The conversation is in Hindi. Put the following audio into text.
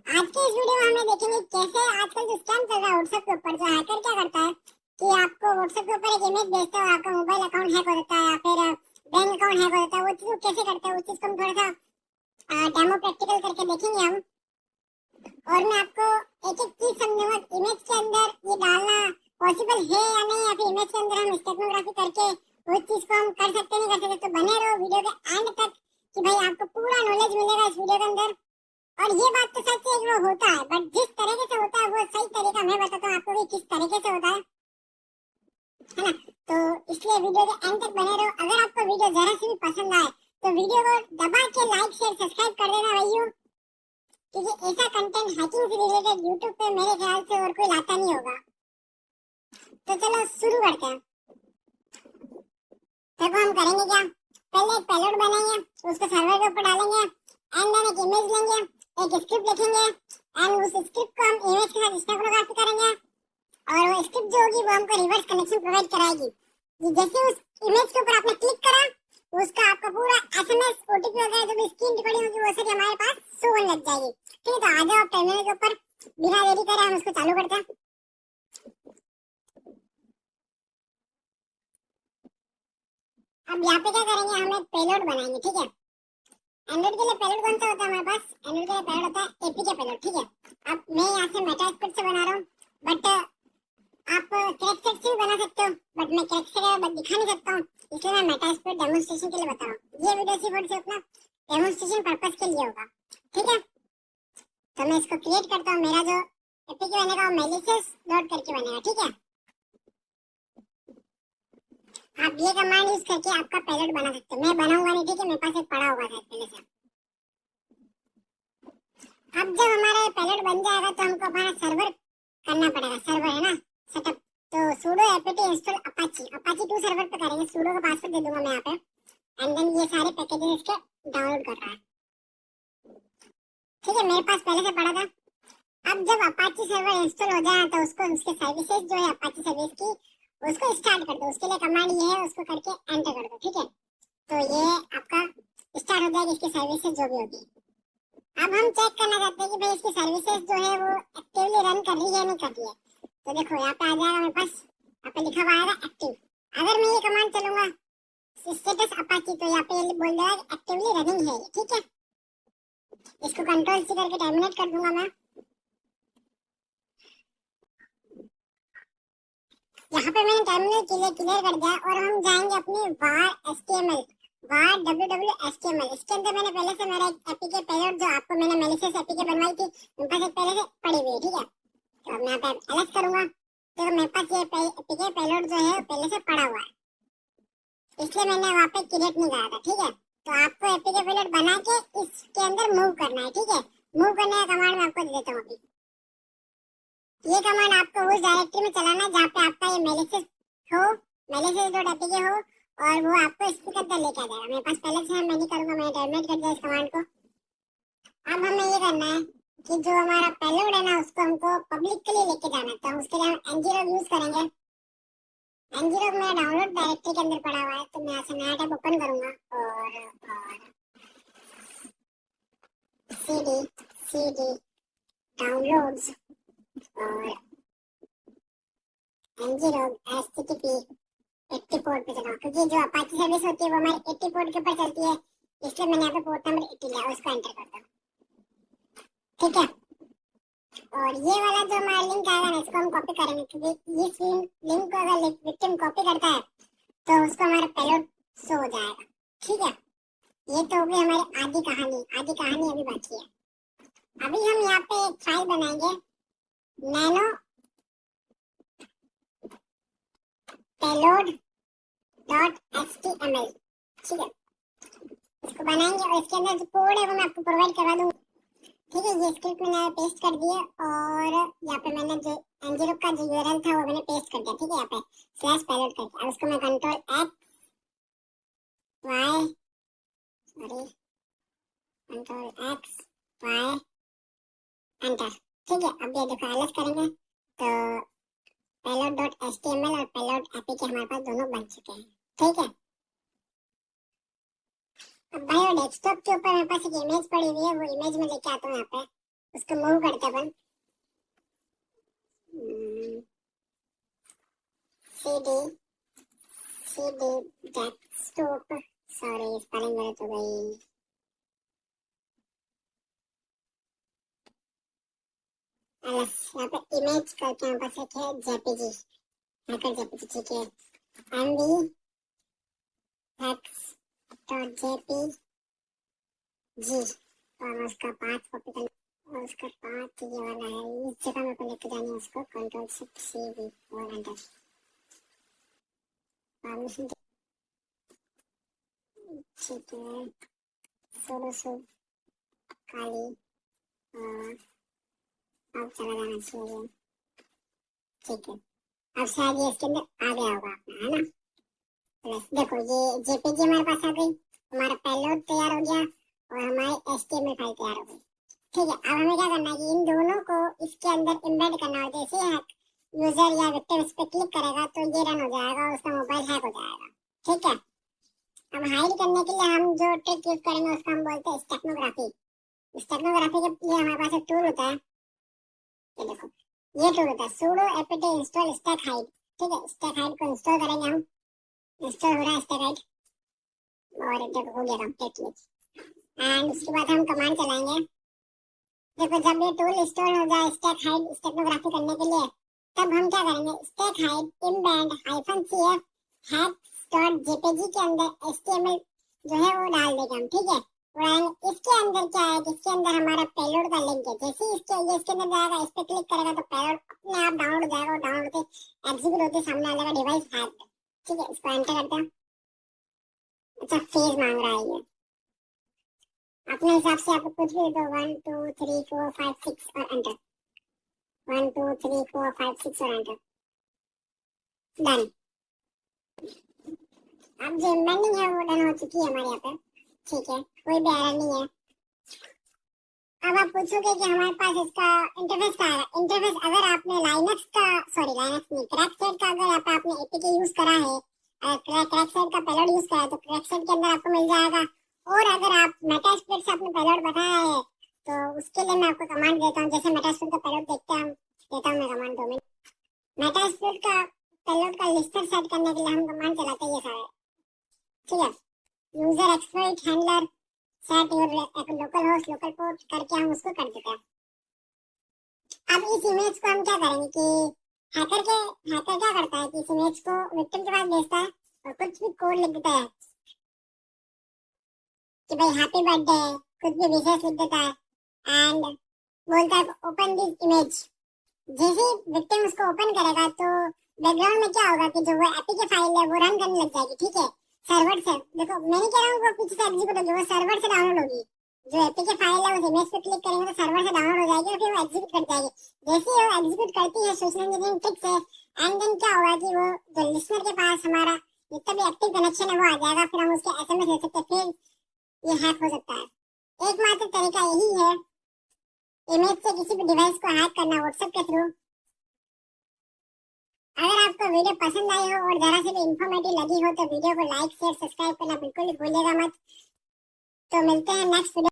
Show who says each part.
Speaker 1: आज के इस वीडियो में हमें देखेंगे कैसे आजकल जो स्कैम चल रहा है व्हाट्सएप के ऊपर। जो हैकर क्या करता है कि आपको व्हाट्सएप के ऊपर एक इमेज भेजता है, आपका मोबाइल अकाउंट हैक हो जाता है या फिर बैंक अकाउंट हैक हो जाता है। वो चीज कैसे करता है उस चीज को हम थोड़ा सा डेमो प्रैक्टिकल करके देखेंगे हम। और मैं आपको एक एक चीज समझाऊंगा। इमेज के अंदर ये डालना पॉसिबल है या नहीं, या फिर इमेज के अंदर हम स्टेटोग्राफी करके उस चीज को हम कर सकते नहीं कर सकते। तो बने रहो वीडियो के एंड तक कि भाई आपको पूरा नॉलेज मिलेगा इस वीडियो के अंदर। और ये बात तो सच है कि वो होता है, बट जिस तरीके से होता है वो सही तरीका मैं बताता हूँ आपको कि किस तरीके से होता है ना। तो इसलिए वीडियो के एंड तक बने रहो। अगर आपको वीडियो जरा सी भी पसंद आए तो वीडियो को दबा के लाइक शेयर सब्सक्राइब कर देना भाइयों, क्योंकि ऐसा कंटेंट हैकिंग से रिलेटेड यूट्यूब पे मेरे ख्याल से और कोई लाता नहीं होगा। तो चलो शुरू करते हैं। देखो हम करेंगे क्या, पहले एक पेलोड बनाएंगे, उसको सर्वर के ऊपर डालेंगे, एंड देन एक इमेज लेंगे, एक स्क्रिप्ट लिखेंगे एंड उस स्क्रिप्ट को हम इमेज के साथ स्टेटोग्राफी करेंगे। और वो स्क्रिप्ट जो होगी वो हमको रिवर्स कनेक्शन प्रोवाइड कराएगी। जैसे उस इमेज के ऊपर आपने क्लिक करा, उसका आपका पूरा एसएमएस ओटीपी वगैरह जो भी स्क्रीन रिकॉर्डिंग होगी वो सारी हमारे पास शो होने लग जाएगी। ठीक है, तो आ जाओ टर्मिनल के ऊपर, बिना देरी करे हम इसको चालू करते हैं। अब यहाँ पे क्या करेंगे, हम एक पेलोड बनाएंगे। ठीक है, एंड्रॉइड के लिए पेलोड कौन सा होता है हमारे पास, एंड्रॉइड के लिए पेलोड होता है एपीके पेलोड। ठीक है, अब मैं यहाँ से मेटास्क्रिप्ट से बना रहा हूँ, बट आप क्रैकसेट से भी बना सकते हो, बट मैं क्रैकसेट दिखा नहीं सकता हूँ, इसलिए मैं मेटास्क्रिप्ट डेमोन्स्ट्रेशन के लिए बता रहा हूँ। ये वीडियो सिर्फ और सिर्फ अपना डेमोन्स्ट्रेशन पर्पस के लिए होगा। ठीक है, तो मैं इसको क्रिएट करता हूँ। मेरा जो एपीके बनेगा वो मेलिशियस डॉट करके बनेगा। ठीक है, आप ये कमांड यूज करके आपका पेलोड बना सकते हो। मैं बनाऊंगा नहीं, ठीक है, मेरे पास एक पड़ा होगा शायद पहले से। अब जब हमारा पेलोड बन जाएगा तो हमको हमारा सर्वर करना पड़ेगा। सर्वर है ना सेटअप, तो sudo apt install apache 2 server पे करेंगे। sudo का पासवर्ड दे दूंगा मैं यहाँ पे, एंड देन ये सारे पैकेजेस इसके डाउनलोड कर रहा है। ठीक है, मेरे पास पहले से पड़ा था। अब जब अपाची सर्वर इंस्टॉल हो जाए तो उसको उसके सर्विसेज जो है अपाची सर्विस की उसको स्टार्ट कर दो। उसके लिए कमांड ये है, उसको करके एंटर कर दो। ठीक है, तो ये आपका स्टार्ट हो जाएगी इसकी सर्विसेज जो भी होगी। अब हम चेक करना चाहते हैं कि भाई इसकी सर्विसेज जो है वो एक्टिवली रन कर रही है या नहीं कर रही है। तो देखो यहाँ पे आ जाएगा मेरे पास, यहाँ पे लिखा हुआ आएगा एक्टिव। अगर मैं ये कमांड चलूंगा स्टेटस अपाची, तो यहाँ पे ये बोल देगा एक्टिवली रनिंग है। ठीक है, इसको कंट्रोल सी करके टर्मिनेट कर दूंगा मैं। यहाँ पे मैंने टर्मिनल क्लियर कर दिया और हम जाएंगे अपनी var html var www.html। इसके अंदर मैंने पहले से मेरा एक एपीके पेलोड जो आपको मैंने मेलिशियस एपीके बनवाई थी मेरे पास एक पहले से पड़ी हुई है। ठीक है, तो अब मैं यहाँ पे एलएस करूंगा तो मेरे पास ये एपीके पेलोड जो है पहले से पड़ा हुआ है, इसलिए मैंने वहाँ पे क्रिएट नहीं करा था। ठीक है, तो आपको एपीके पेलोड बना के इसके अंदर मूव करना है। ठीक है, मूव करने का कमांड मैं आपको दे देता हूँ अभी। ये कमांड आपको उस डायरेक्टरी में चलाना है जहाँ पे आपका ये मेलिशियस हो, मेलिशियस.apk हो, और वो आपको इसके अंदर लेके आ जाएगा। मेरे पास पहले से मैं नहीं करूंगा, मैंने टर्मिनेट कर दिया इस कमांड को। अब हमें ये करना है कि जो हमारा पेलोड है ना उसको हमको पब्लिक के लिए लेके जाना है। तो हम उसके लिए हम ngrok यूज करेंगे। ngrok मेरा डाउनलोड डायरेक्टरी के अंदर पड़ा हुआ है, तो मैं यहाँ से नया टैब ओपन करूंगा और cd डाउनलोड्स और ngrok http 80 पोर्ट पे चलाओ, क्योंकि जो अपाची सर्विस होती है वो हमारी 80 पोर्ट के ऊपर चलती है, इसलिए मैंने यहाँ पे पोर्ट नंबर 80 लिया, उसको एंटर कर दो। ठीक है, और ये वाला जो हमारा लिंक आएगा ना इसको हम कॉपी करेंगे, क्योंकि इस लिंक को अगर विक्टिम कॉपी करता है तो उसको हमारा पेलोड शो हो जाएगा। ठीक है, ये तो होगी हमारी आधी कहानी अभी बाकी है। अभी हम यहाँ पे एक फाइल बनाएंगे नैनो पेलोड .html। ठीक है, इसको बनाएंगे और इसके अंदर जो कोड है वो मैं आपको प्रोवाइड करवा दूंगा। ठीक है, ये स्क्रिप्ट मैंने पेस्ट कर दिया और यहाँ पे मैंने जो ngrok का जो यूआरएल था वो मैंने पेस्ट कर दिया। ठीक है, यहाँ पे स्लैश पेलोड करके अब उसको मैं कंट्रोल x y एंटर। ठीक है, अब ये देखो एलएस करेंगे तो पेलोड.html और पेलोड एपीके हमारे पास दोनों बन चुके हैं। ठीक है, अब भाई डेस्कटॉप के ऊपर मेरे पास एक इमेज पड़ी हुई है, वो इमेज में लेके आता हूँ यहाँ पे। उसको मूव करते अपन CD CD desktop, sorry spelling गलत हो गई। यहाँ पे इमेज करके यहाँ पास एक है जेपीजी, हैकर जेपीजी, ठीक है। एमवी हेक्स डॉट जेपीजी, और उसका पाथ कॉपी करना, और उसका पाथ ये वाला है, इस जगह में को लेके जाना है उसको, कंट्रोल शिफ्ट सी वी और एंटर। परमिशन ठीक है, सोलो सो काली, और अब चला जाना चाहिए, ठीक है। अब शायद ये इसके अंदर आ गया होगा अपना, है ना। प्लस देखो ये जेपीजी हमारे पास आ गई, हमारा पेलोड तैयार हो गया और हमारी एचटीएमएल फाइल तैयार हो गई, ठीक है। अब हमें क्या करना है कि इन दोनों को इसके अंदर एम्बेड करना है। जैसे यूजर या विक्टिम इस पे क्लिक करेगा तो ये रन हो जाएगा, उसका मोबाइल हैक हो जाएगा, ठीक है। अब हाइड करने के लिए हम जो ट्रिक यूज करेंगे उसको हम बोलते हैं स्टेक्नोग्राफी। स्टेक्नोग्राफी के लिए हमारे पास एक टूल होता है, ये देखो ये टूल होता है sudo apt install stack hide, ठीक है। स्टैक हाइड को इंस्टॉल करेंगे हम, इंस्टॉल हो रहा है स्टैक हाइड, और जब हो गया कंप्लीटली, एंड उसके बाद हम कमांड चलाएंगे। देखो जब ये टूल इंस्टॉल हो जाए स्टैक हाइड स्टेक्नोग्राफी करने के लिए, तब हम क्या करेंगे, स्टैक हाइड इनबैंड -cf hex.jpg के अंदर एचटीएमएल जो है वो डाल देंगे हम, ठीक है। और इसके अंदर क्या है कि इसके अंदर हमारा पेलोड का लिंक है। जैसे ही इसके अंदर जाएगा, इस पे क्लिक करेगा तो पेलोड अपने आप डाउनलोड हो जाएगा, और डाउनलोड होते एग्जीक्यूट होते सामने आ जाएगा डिवाइस हैक, ठीक है। इसको एंटर करते हैं। अच्छा फेज मांग रहा है ये, अपने हिसाब से आप कुछ भी दो, 1 2 3 4 5 6 और एंटर, 1 2 3 4 5 6 और एंटर, डन। अब जो एम्बेडिंग है वो डन हो चुकी है हमारे यहाँ पे, ठीक है, कोई भी एरर नहीं है। अब आप पूछोगे कि हमारे पास इसका इंटरफेस का है। इंटरफेस अगर आपने लाइनक्स का, सॉरी लाइनक्स नहीं, क्रैकसेट का अगर आपने एपीके यूज करा है, क्रैकसेट का पेलोड यूज करा है, तो क्रैकसेट के अंदर आपको मिल जाएगा। और अगर आप मेटास्प्लिट से आपने पेलोड बनाया है तो उसके लिए मैं आपको कमांड देता हूँ। जैसे मेटास्प्लिट का पेलोड देखते हैं, देता हूँ मैं कमांड 2 मिनट। मेटास्प्लिट का पेलोड का लिस्टर सेट करने के लिए हम कमांड चलाते हैं ये सारे, ठीक है। User exploit handler set your local host local port करके हम उसको कर देते हैं। अब इस इमेज को हम क्या करेंगे कि हैकर क्या करता है कि इस इमेज को विक्टिम के पास भेजता है और कुछ भी कोड लिख देता है कि भाई हैप्पी बर्थडे, कुछ भी विशेष लिख देता है, एंड बोलता है ओपन दिस इमेज। जैसे विक्टिम उसको ओपन करेगा तो बैकग्राउंड में क्या होगा कि जो वो एपीके फाइल है वो रन करने लग जाएगी, ठीक है। सर्वर से, देखो मैं नहीं कह रहा हूँ वो पीछे से एग्जीक्यूट होगी, वो सर्वर से डाउनलोड होगी। जो एपीके फाइल है उस इमेज पे क्लिक करेंगे तो सर्वर से डाउनलोड हो जाएगी और फिर वो एग्जीक्यूट कर जाएगी। जैसे ही वो एग्जीक्यूट करती है सोशल इंजीनियरिंग ट्रिक से, एंड देन क्या होगा कि वो जो लिसनर के पास हमारा जितना भी एक्टिव कनेक्शन है वो आ जाएगा, फिर हम उसके एसएमएस ले सकते हैं, फिर ये हैक हो सकता है। एकमात्र तरीका यही है इमेज से किसी भी डिवाइस को हैक करना व्हाट्सएप के थ्रू। अगर आपको वीडियो पसंद आई हो और जरा से भी इंफॉर्मेटिव लगी हो तो वीडियो को लाइक शेयर सब्सक्राइब करना बिल्कुल भी भूलिएगा मत। तो मिलते हैं नेक्स्ट वीडियो।